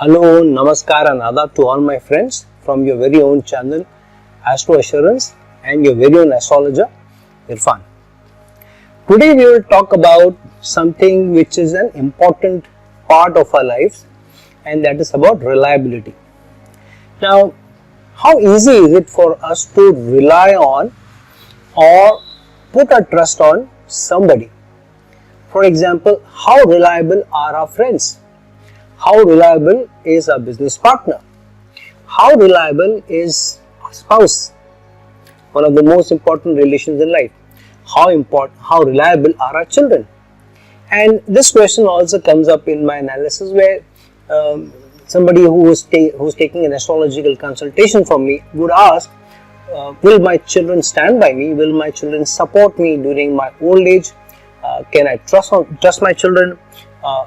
Hello, Namaskar and Adab to all my friends from your very own channel Astro Assurance and your very own astrologer Irfan. Today we will talk about something which is an important part of our lives, and that is about reliability. Now, how easy is it for us to rely on or put our trust on somebody? For example, how reliable are our friends? How reliable is our business partner? How reliable is our spouse? One of the most important relations in life. How reliable are our children? And this question also comes up in my analysis where somebody who is taking an astrological consultation from me would ask, will my children stand by me? Will my children support me during my old age? Can I trust my children?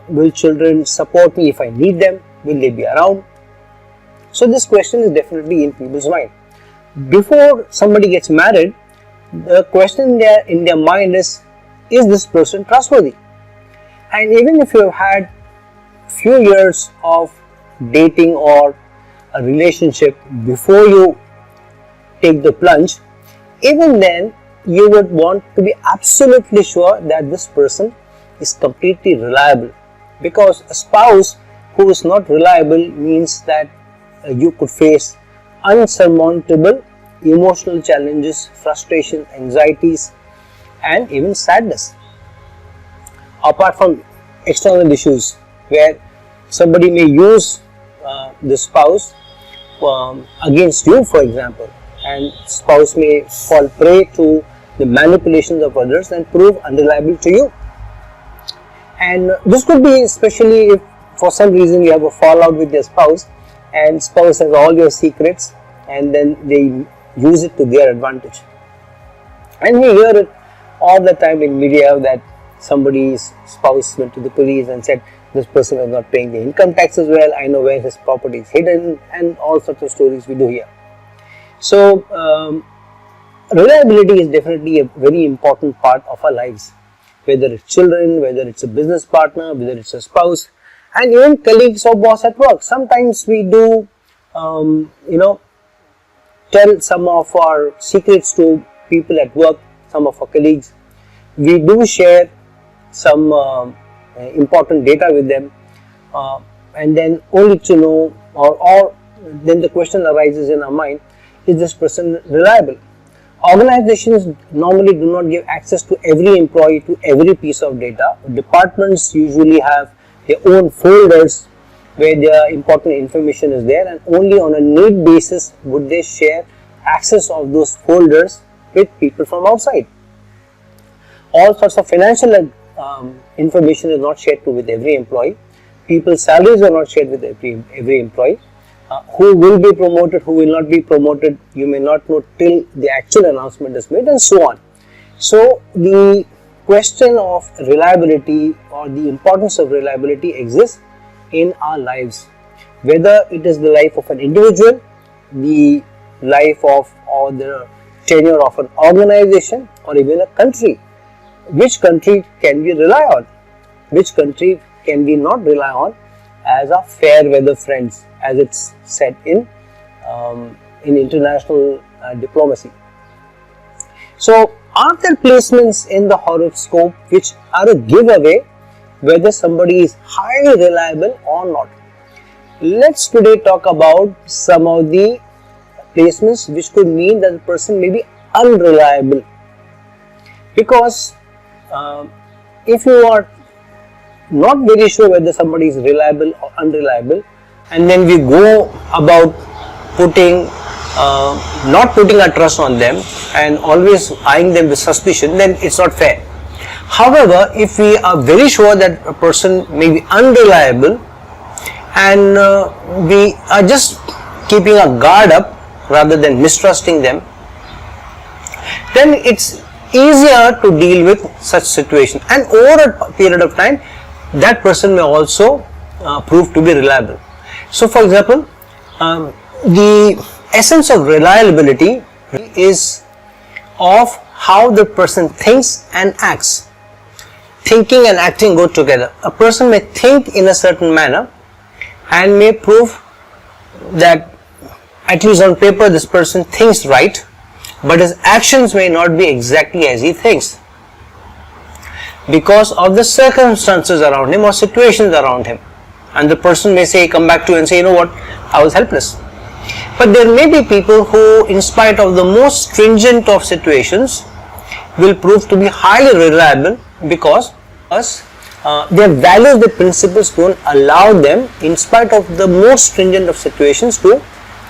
Will children support me if I need them? Will they be around? So this question is definitely in people's mind. Before somebody gets married, the question in their mind is this person trustworthy? And even if you have had few years of dating or a relationship before you take the plunge, even then you would want to be absolutely sure that this person is completely reliable, because a spouse who is not reliable means that you could face unsurmountable emotional challenges, frustration, anxieties, and even sadness. Apart from external issues where somebody may use the spouse against you, for example, and spouse may fall prey to the manipulations of others and prove unreliable to you. And this could be especially if for some reason you have a fallout with your spouse and spouse has all your secrets and then they use it to their advantage. And we hear it all the time in media that somebody's spouse went to the police and said this person is not paying the income tax as well, I know where his property is hidden, and all sorts of stories we do here. So reliability is definitely a very important part of our lives. Whether it's children, whether it's a business partner, whether it's a spouse, and even colleagues or boss at work. Sometimes we do, tell some of our secrets to people at work, some of our colleagues. We do share some important data with them, and then only to know, or then the question arises in our mind, is this person reliable? Organizations normally do not give access to every employee to every piece of data. Departments usually have their own folders where their important information is there, and only on a need basis would they share access of those folders with people from outside. All sorts of financial information is not shared with every employee. People's salaries are not shared with every employee. Who will be promoted, who will not be promoted, you may not know till the actual announcement is made, and so on. So the question of reliability or the importance of reliability exists in our lives, whether it is the life of an individual, the life of or the tenure of an organization, or even a country. Which country can we rely on? Which country can we not rely on as our fair weather friends, as it's said in international diplomacy. So, are there placements in the horoscope which are a giveaway whether somebody is highly reliable or not? Let's today talk about some of the placements which could mean that the person may be unreliable. Because if you are not very sure whether somebody is reliable or unreliable, and then we go about not putting our trust on them and always eyeing them with suspicion, then it's not fair. However, if we are very sure that a person may be unreliable and we are just keeping our guard up rather than mistrusting them, then it's easier to deal with such situation, and over a period of time that person may also prove to be reliable. So for example, the essence of reliability is of how the person thinks and acts. Thinking and acting go together. A person may think in a certain manner and may prove that at least on paper this person thinks right, but his actions may not be exactly as he thinks because of the circumstances around him or situations around him. And the person may say, come back to you and say, you know what, I was helpless. But there may be people who, in spite of the most stringent of situations, will prove to be highly reliable because their values, their principles don't allow them, in spite of the most stringent of situations, to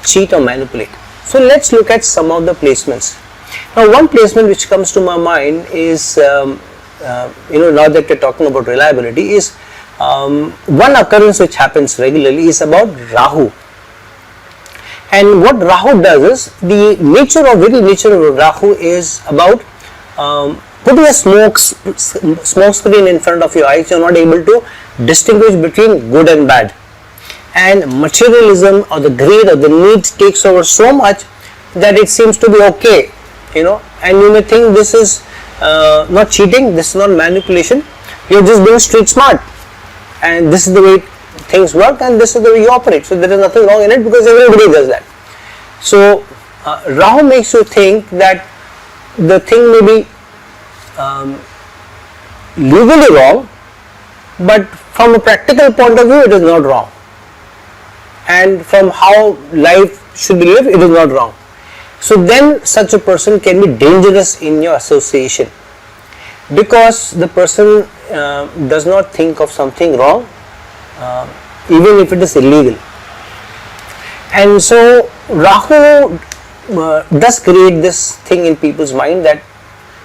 cheat or manipulate. So let's look at some of the placements. Now, one placement which comes to my mind is, now that we're talking about reliability, is one occurrence which happens regularly is about Rahu. And what Rahu does is, the very nature of Rahu is about putting a smoke screen in front of your eyes. You're not able to distinguish between good and bad. And materialism or the greed or the need takes over so much that it seems to be okay, and you may think this is not cheating, this is not manipulation, you're just being street smart, and this is the way things work and this is the way you operate. So there is nothing wrong in it because everybody does that. So Rahu makes you think that the thing may be legally wrong, but from a practical point of view it is not wrong, and from how life should be lived it is not wrong. So then such a person can be dangerous in your association because the person does not think of something wrong even if it is illegal. And so Rahu does create this thing in people's mind that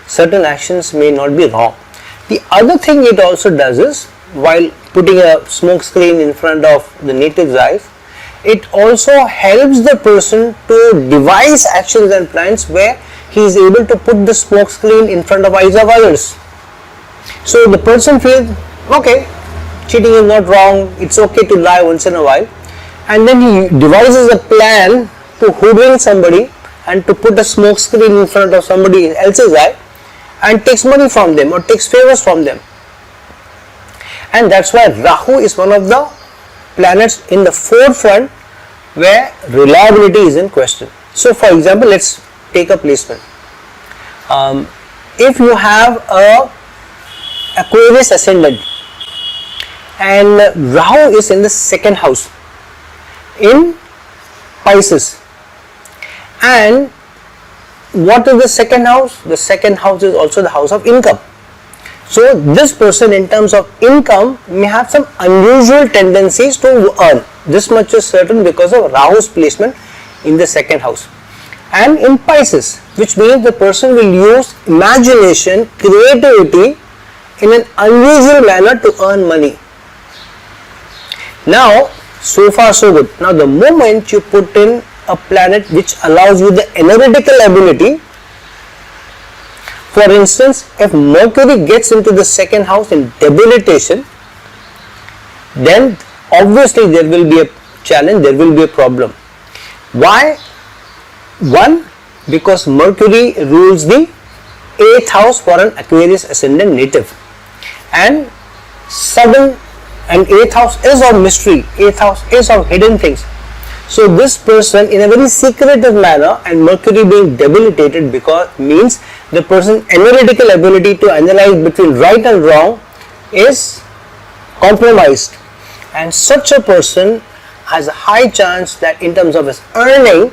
certain actions may not be wrong. The other thing it also does is, while putting a smoke screen in front of the native's eyes, it also helps the person to devise actions and plans where he is able to put the smoke screen in front of eyes of others. So the person feels, okay, cheating is not wrong, it's okay to lie once in a while, and then he devises a plan to hoodwink somebody and to put a smoke screen in front of somebody else's eye and takes money from them or takes favors from them. And that's why Rahu is one of the planets in the forefront where reliability is in question. So for example, let's take a placement. If you have a Aquarius ascendant and Rahu is in the second house in Pisces, and what is the second house? The second house is also the house of income. So this person in terms of income may have some unusual tendencies to earn. This much is certain because of Rahu's placement in the second house and in Pisces, which means the person will use imagination, creativity in an unusual manner to earn money. Now, so far so good. Now the moment you put in a planet which allows you the analytical ability, for instance, if Mercury gets into the second house in debilitation, then obviously there will be a challenge, there will be a problem. Why? One, because Mercury rules the 8th house for an Aquarius ascendant native, and 7th and 8th house is of mystery, 8th house is of hidden things. So this person in a very secretive manner, and Mercury being debilitated because means the person's analytical ability to analyze between right and wrong is compromised, and such a person has a high chance that in terms of his earning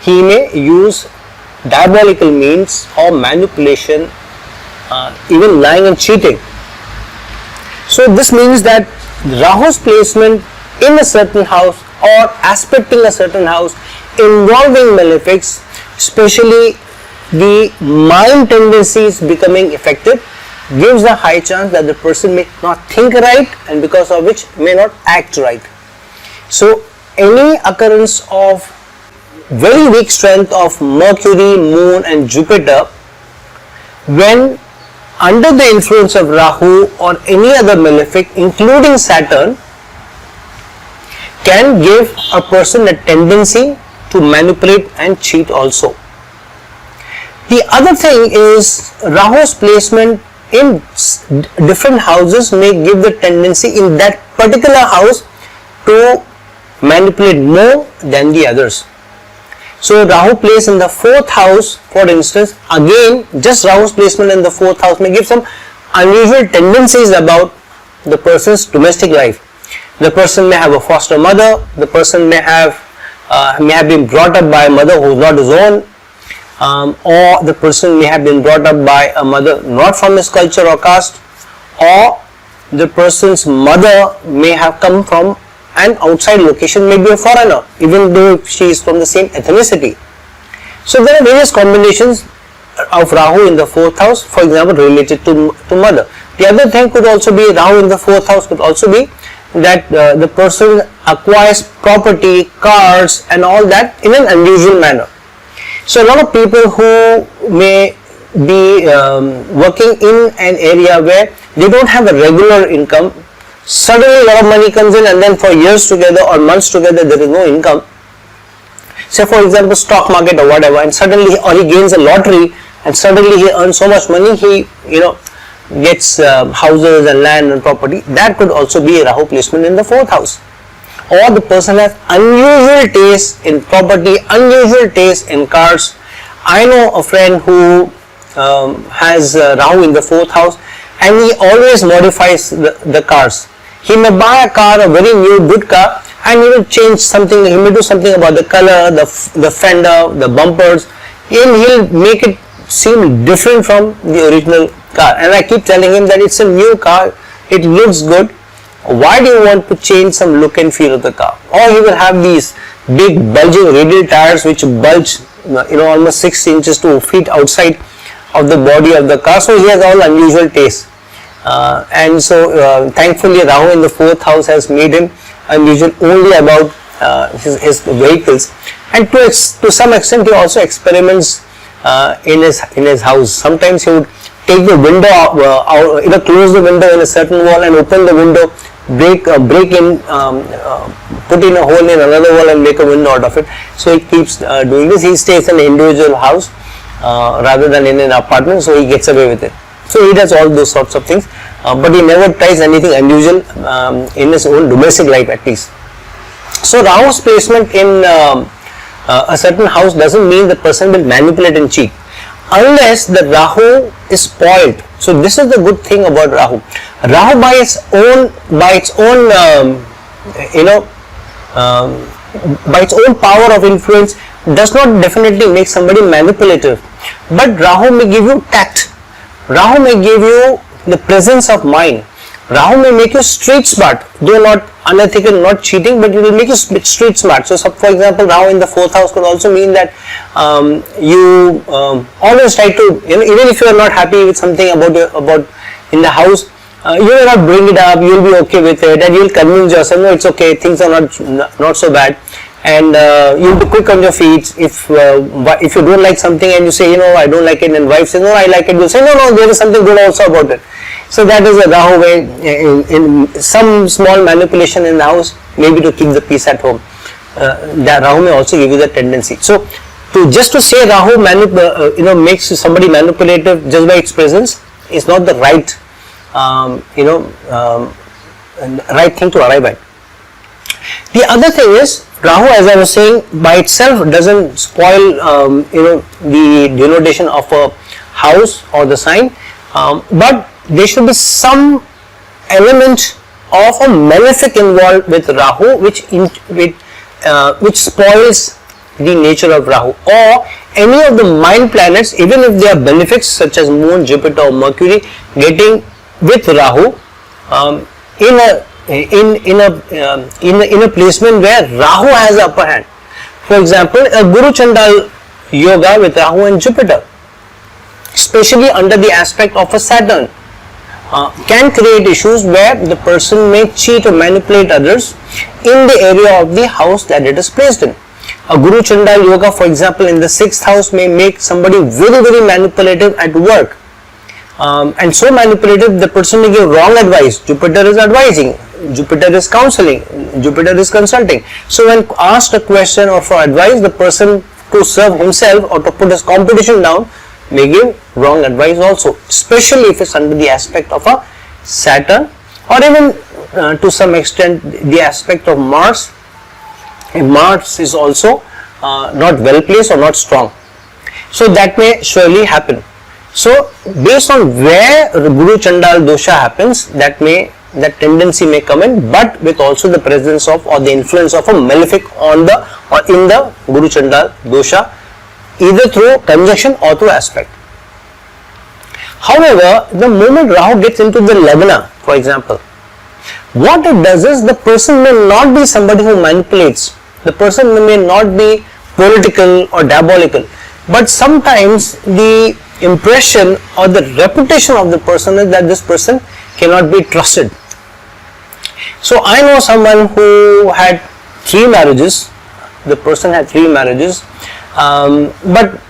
he may use diabolical means or manipulation, even lying and cheating. So this means that Rahu's placement in a certain house or aspecting a certain house involving malefics, especially the mind tendencies becoming effective, gives a high chance that the person may not think right and because of which may not act right. So any occurrence of very weak strength of Mercury, Moon and Jupiter when under the influence of Rahu or any other malefic including Saturn can give a person a tendency to manipulate and cheat also. The other thing is Rahu's placement in different houses may give the tendency in that particular house to manipulate more than the others. So Rahu placed in the 4th house, for instance, again just Rahu's placement in the 4th house may give some unusual tendencies about the person's domestic life. The person may have a foster mother, the person may have been brought up by a mother who is not his own, or the person may have been brought up by a mother not from his culture or caste, or the person's mother may have come from an outside location, maybe a foreigner, even though she is from the same ethnicity. So there are various combinations of Rahu in the 4th house, for example, related to mother. The other thing could also be Rahu in the 4th house could also be that the person acquires property, cars and all that in an unusual manner. So a lot of people who may be working in an area where they don't have a regular income, suddenly a lot of money comes in and then for years together or months together there is no income. Say for example stock market or whatever, and suddenly or he gains a lottery and suddenly he earns so much money, he gets houses and land and property. That could also be a Rahu placement in the 4th house. Or the person has unusual taste in property, unusual taste in cars. I know a friend who has Rahu in the 4th house, and he always modifies the cars. He may buy a car, a very new good car, and he will change something. He may do something about the color, the fender, the bumpers, and he'll make it seem different from the original car. And I keep telling him that it's a new car, it looks good. Why do you want to change some look and feel of the car? Or he will have these big bulging radial tires which bulge almost 6 inches to feet outside of the body of the car. So he has all unusual tastes. And so thankfully Rahu in the 4th house has made him unusual only about his vehicles. And to some extent he also experiments in his house. Sometimes he would take the window out, close the window in a certain wall and open the window, break in, put in a hole in another wall and make a window out of it. So he keeps doing this. He stays in an individual house rather than in an apartment, so he gets away with it. So he does all those sorts of things, but he never tries anything unusual in his own domestic life at least. So Rahu's placement in a certain house doesn't mean the person will manipulate and cheat, unless the Rahu is spoiled. So this is the good thing about Rahu. Rahu by its own power of influence does not definitely make somebody manipulative, but Rahu may give you tact. Rahu may give you the presence of mind. Rahu may make you street smart, though not unethical, not cheating, but it will make you street smart. So for example, Rahu in the 4th house could also mean that you always try to, even if you are not happy with something about in the house, you will not bring it up, you will be okay with it, and you will convince yourself, no, it's okay, things are not so bad, and you will be quick on your feet. If you don't like something and you say, I don't like it, and wife says, no, I like it, you will say, no, there is something good also about it. So that is a Rahu way, in some small manipulation in the house, maybe to keep the peace at home. That Rahu may also give you the tendency. So just to say Rahu makes somebody manipulative just by its presence is not the right right thing to arrive at. The other thing is, Rahu, as I was saying, by itself doesn't spoil the denotation of a house or the sign, but there should be some element of a malefic involved with Rahu, which spoils the nature of Rahu, or any of the mind planets, even if they are benefics such as Moon, Jupiter or Mercury, getting with Rahu in a placement where Rahu has the upper hand. For example, a Guru Chandal yoga with Rahu and Jupiter, especially under the aspect of a Saturn, can create issues where the person may cheat or manipulate others in the area of the house that it is placed in. A Guru Chandal yoga, for example, in the 6th house may make somebody very, very manipulative at work, and so manipulative the person may give wrong advice. Jupiter is advising, Jupiter is counseling, Jupiter is consulting. So when asked a question or for advice, the person, to serve himself or to put his competition down, may give wrong advice also, especially if it's under the aspect of a Saturn or even to some extent the aspect of Mars. If Mars is also not well placed or not strong, so that may surely happen. So based on where Guru Chandal dosha happens, that tendency may come in, but with also the presence of or the influence of a malefic on the or in the Guru Chandal dosha, either through conjunction or through aspect. However, the moment Rahu gets into the Lagna, for example, what it does is the person may not be somebody who manipulates, the person may not be political or diabolical, but sometimes the impression or the reputation of the person is that this person cannot be trusted. So I know someone who had 3 marriages. The person had 3 marriages, but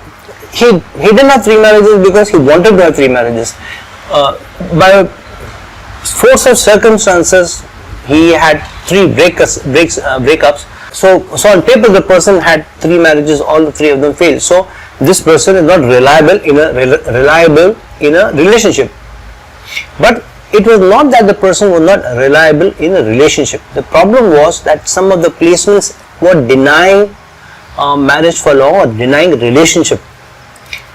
he didn't have 3 marriages because he wanted to have 3 marriages. By force of circumstances, he had 3 breakups. So on paper, the person had 3 marriages, all 3 of them failed. So this person is not reliable in a relationship. But it was not that the person was not reliable in a relationship. The problem was that some of the placements were denying marriage for long or denying relationship.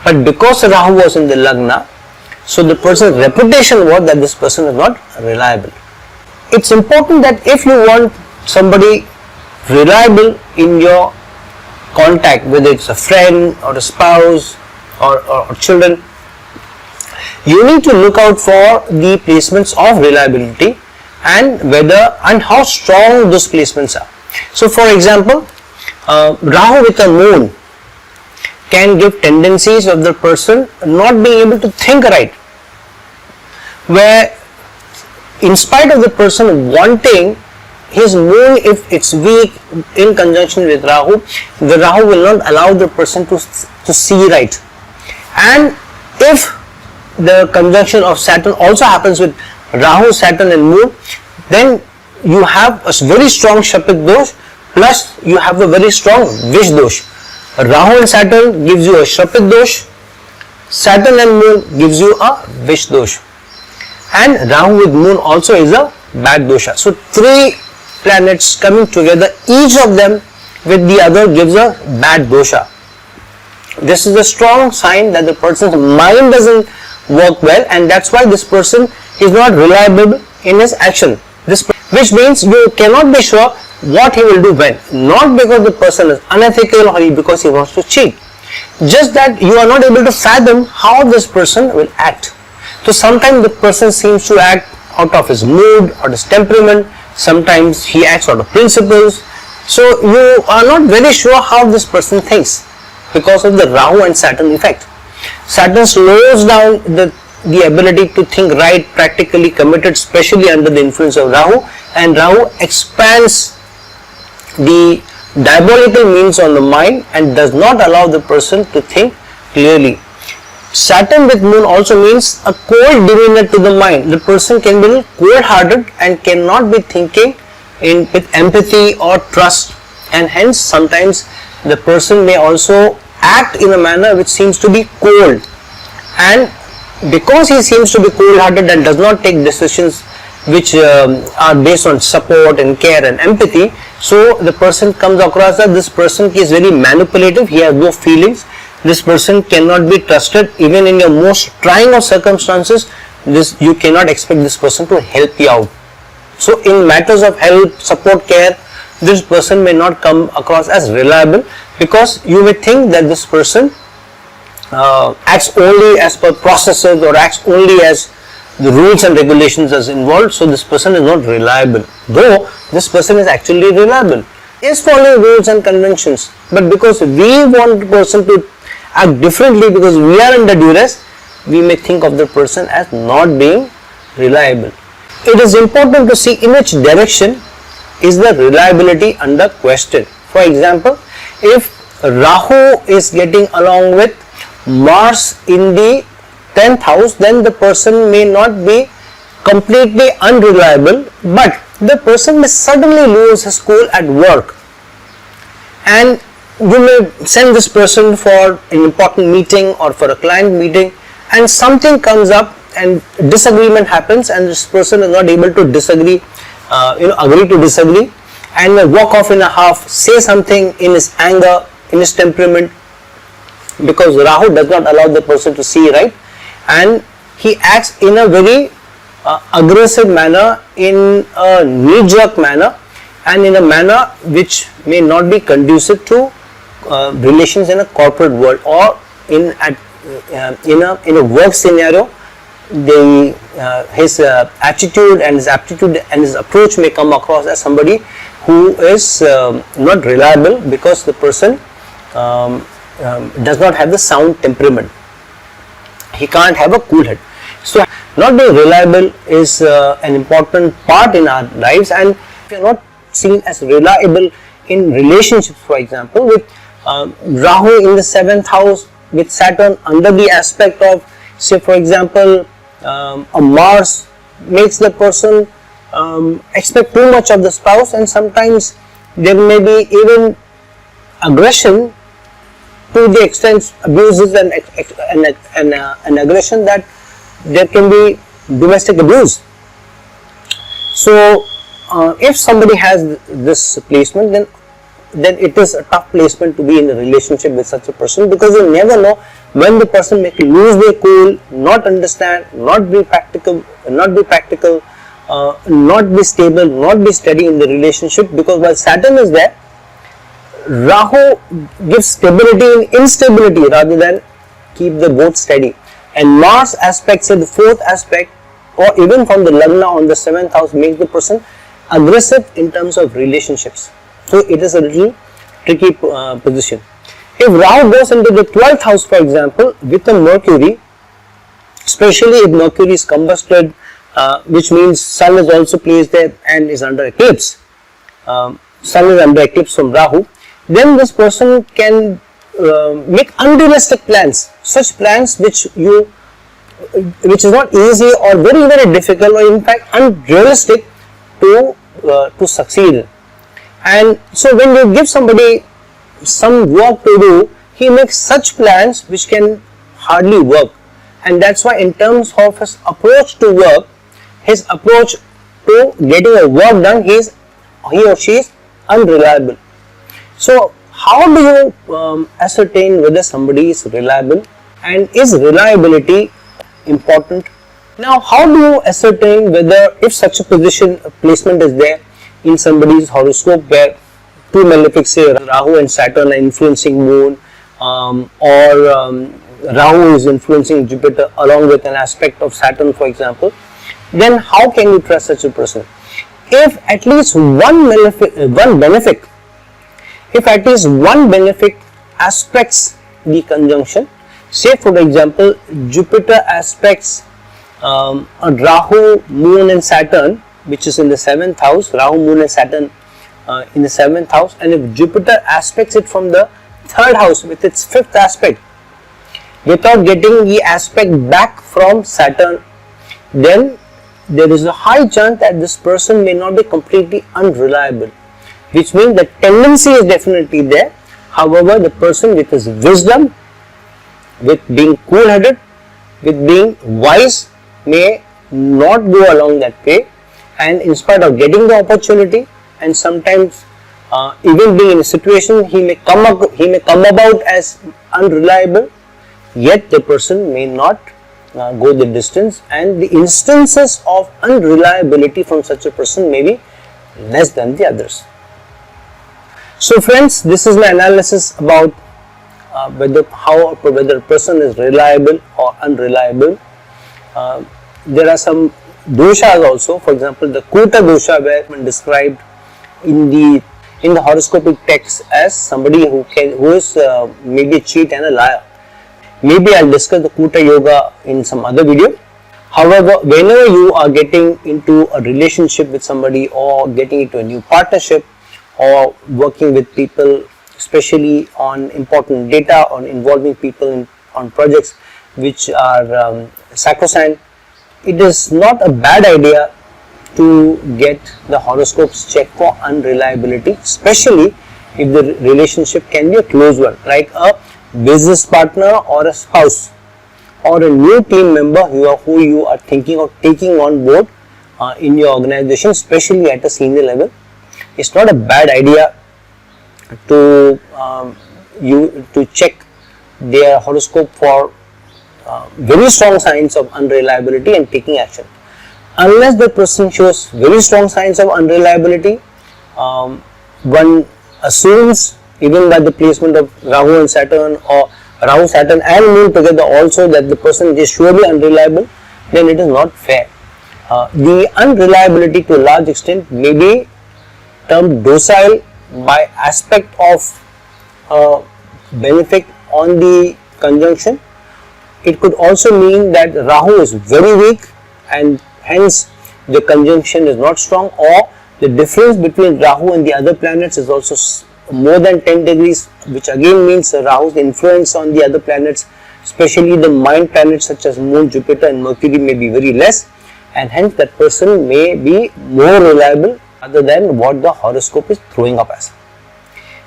But because Rahu was in the Lagna, so the person's reputation was that this person is not reliable. It's important that if you want somebody reliable in your contact, whether it's a friend or a spouse or children, you need to look out for the placements of reliability and whether and how strong those placements are. So for example, Rahu with a moon can give tendencies of the person not being able to think right, where in spite of the person wanting, his moon, if it's weak in conjunction with Rahu, the Rahu will not allow the person to see right. And if the conjunction of Saturn also happens with Rahu, Saturn and moon, then you have a very strong Shapit dosh, plus you have a very strong Vish dosh. Rahu and Saturn gives you a Shapit dosh, Saturn and moon gives you a Vish dosh, and Rahu with moon also is a bad dosha. So 3 planets coming together, each of them with the other gives a bad dosha. This is a strong sign that the person's mind doesn't work well, and that's why this person is not reliable in his action. Which means you cannot be sure what he will do when, not because the person is unethical or because he wants to cheat, just that you are not able to fathom how this person will act. So sometimes the person seems to act out of his mood or his temperament, sometimes he acts out of principles, so you are not very sure how this person thinks because of the Rahu and Saturn effect. Saturn slows down the ability to think right, practically committed, especially under the influence of Rahu, and Rahu expands the diabolical means on the mind and does not allow the person to think clearly. Saturn with moon also means a cold demeanor to the mind. The person can be cold-hearted and cannot be thinking with empathy or trust, and hence sometimes the person may also act in a manner which seems to be cold, and because he seems to be cold-hearted and does not take decisions which are based on support and care and empathy, so the person comes across that this person is very manipulative, he has no feelings, this person cannot be trusted even in your most trying of circumstances. You cannot expect this person to help you out. So in matters of help, support, care, this person may not come across as reliable, because you may think that this person acts only as per processes or acts only as the rules and regulations as involved, so this person is not reliable, though this person is actually reliable, is following rules and conventions, but because we want the person to act differently because we are under duress, we may think of the person as not being reliable. It is important to see in which direction is the reliability under question. For example, if Rahu is getting along with Mars in the 10th house, then the person may not be completely unreliable, but the person may suddenly lose his cool at work, and you may send this person for an important meeting or for a client meeting, and something comes up and disagreement happens, and this person is not able to disagree, agree to disagree, and will walk off in a half, say something in his anger, in his temperament, because Rahu does not allow the person to see right, and he acts in a very aggressive manner, in a knee-jerk manner, and in a manner which may not be conducive to relations in a corporate world, or in a work scenario. His attitude and his aptitude and his approach may come across as somebody who is not reliable, because the person does not have the sound temperament. He can't have a cool head. So not being reliable is an important part in our lives, and if you are not seen as reliable in relationships, for example, with Rahu in the 7th house, with Saturn under the aspect of, say for example, a Mars, makes the person expect too much of the spouse, and sometimes there may be even aggression to the extent abuses and aggression, that there can be domestic abuse. So if somebody has this placement, then it is a tough placement to be in a relationship with such a person, because you never know when the person may lose their cool, not understand, not be practical, not be stable, not be steady in the relationship, because while Saturn is there, Rahu gives stability in instability rather than keep the both steady, and Mars aspects in the 4th aspect, or even from the Lagna on the 7th house, make the person aggressive in terms of relationships. So it is a little tricky position. If Rahu goes into the 12th house, for example, with a Mercury, especially if Mercury is combusted, which means Sun is also placed there and is under eclipse, Sun is under eclipse from Rahu, then this person can make unrealistic plans, such plans which is not easy, or very, very difficult, or in fact unrealistic to succeed. And so when you give somebody some work to do, he makes such plans which can hardly work, and that's why in terms of his approach to work, his approach to getting a work done, he or she is unreliable. So how do you ascertain whether somebody is reliable, and is reliability important? Now how do you ascertain whether, if such a placement is there in somebody's horoscope, where two malefics, say Rahu and Saturn, are influencing Moon, or Rahu is influencing Jupiter along with an aspect of Saturn, for example, then how can you trust such a person? If at least one benefic aspects the conjunction, say for example Jupiter aspects Rahu, Moon and Saturn, which is in the 7th house, Rahu, Moon and Saturn in the 7th house, and if Jupiter aspects it from the 3rd house with its 5th aspect, without getting the aspect back from Saturn, then there is a high chance that this person may not be completely unreliable, which means the tendency is definitely there. However, the person with his wisdom, with being cool-headed, with being wise, may not go along that way, and in spite of getting the opportunity, and sometimes even being in a situation, he may come about as unreliable, yet the person may not go the distance, and the instances of unreliability from such a person may be less than the others. So friends, this is my analysis about whether a person is reliable or unreliable. There are some doshas also. For example, the Kuta dosha, where described in the horoscopic text as somebody who is maybe a cheat and a liar. Maybe I'll discuss the Kuta yoga in some other video. However, whenever you are getting into a relationship with somebody, or getting into a new partnership, or working with people, especially on important data, or involving people on projects which are sacrosanct, it is not a bad idea to get the horoscopes checked for unreliability, especially if the relationship can be a close one, like a business partner or a spouse. or a new team member who you are thinking of taking on board in your organization, especially at a senior level. It's not a bad idea to check their horoscope for very strong signs of unreliability and taking action. Unless the person shows very strong signs of unreliability, one assumes, even by the placement of Rahu and Saturn, or Rahu, Saturn and Moon together also, that the person is surely unreliable, then it is not fair. The unreliability to a large extent may be termed docile by aspect of benefit on the conjunction. It could also mean that Rahu is very weak and hence the conjunction is not strong, or the difference between Rahu and the other planets is also more than 10 degrees, which again means Rahu's influence on the other planets, especially the mind planets such as Moon, Jupiter and Mercury, may be very less, and hence that person may be more reliable other than what the horoscope is throwing up as.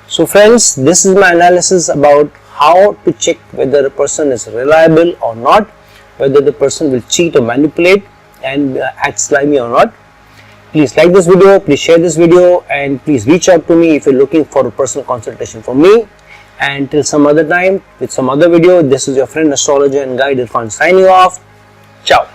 So friends, this is my analysis about how to check whether a person is reliable or not, whether the person will cheat or manipulate and act slimy or not. Please like this video, please share this video, and please reach out to me if you're looking for a personal consultation from me. And till some other time with some other video, this is your friend, astrologer and guide Irfan signing off. Ciao.